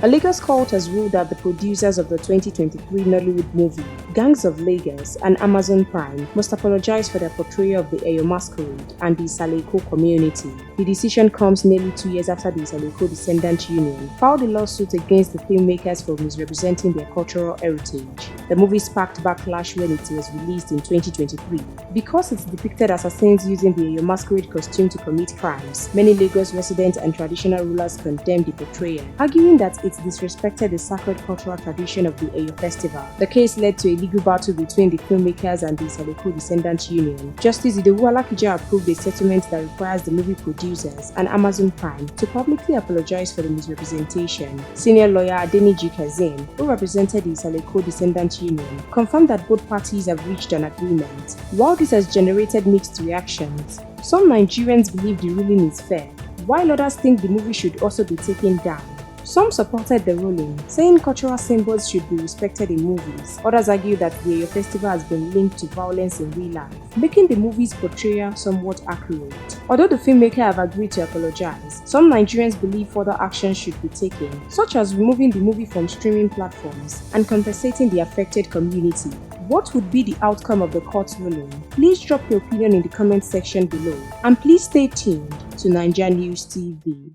A Lagos court has ruled that the producers of the 2023 Nollywood movie Gangs of Lagos and Amazon Prime must apologize for their portrayal of the Eyo Masquerade and the Isaleko community. The decision comes nearly 2 years after the Isaleko Descendant Union filed a lawsuit against the filmmakers for misrepresenting their cultural heritage. The movie sparked backlash when it was released in 2023. Because it depicted assassins using the Eyo Masquerade costume to commit crimes, many Lagos residents and traditional rulers condemned the portrayal, arguing that it disrespected the sacred cultural tradition of the Eyo festival. The case led to a legal battle between the filmmakers and the Isaleko Descendant Union. Justice Idowu Alakija approved a settlement that requires the movie producers and Amazon Prime to publicly apologize for the misrepresentation. Senior lawyer Adeniji Kazeem, who represented the Isaleko Descendant Union, confirmed that both parties have reached an agreement. While this has generated mixed reactions, some Nigerians believe the ruling is fair, while others think the movie should also be taken down. Some supported the ruling, saying cultural symbols should be respected in movies. Others argue that the Eyo festival has been linked to violence in real life, making the movie's portrayal somewhat accurate. Although the filmmaker have agreed to apologize, some Nigerians believe further action should be taken, such as removing the movie from streaming platforms and compensating the affected community. What would be the outcome of the court's ruling? Please drop your opinion in the comment section below, and please stay tuned to NaijaNews TV.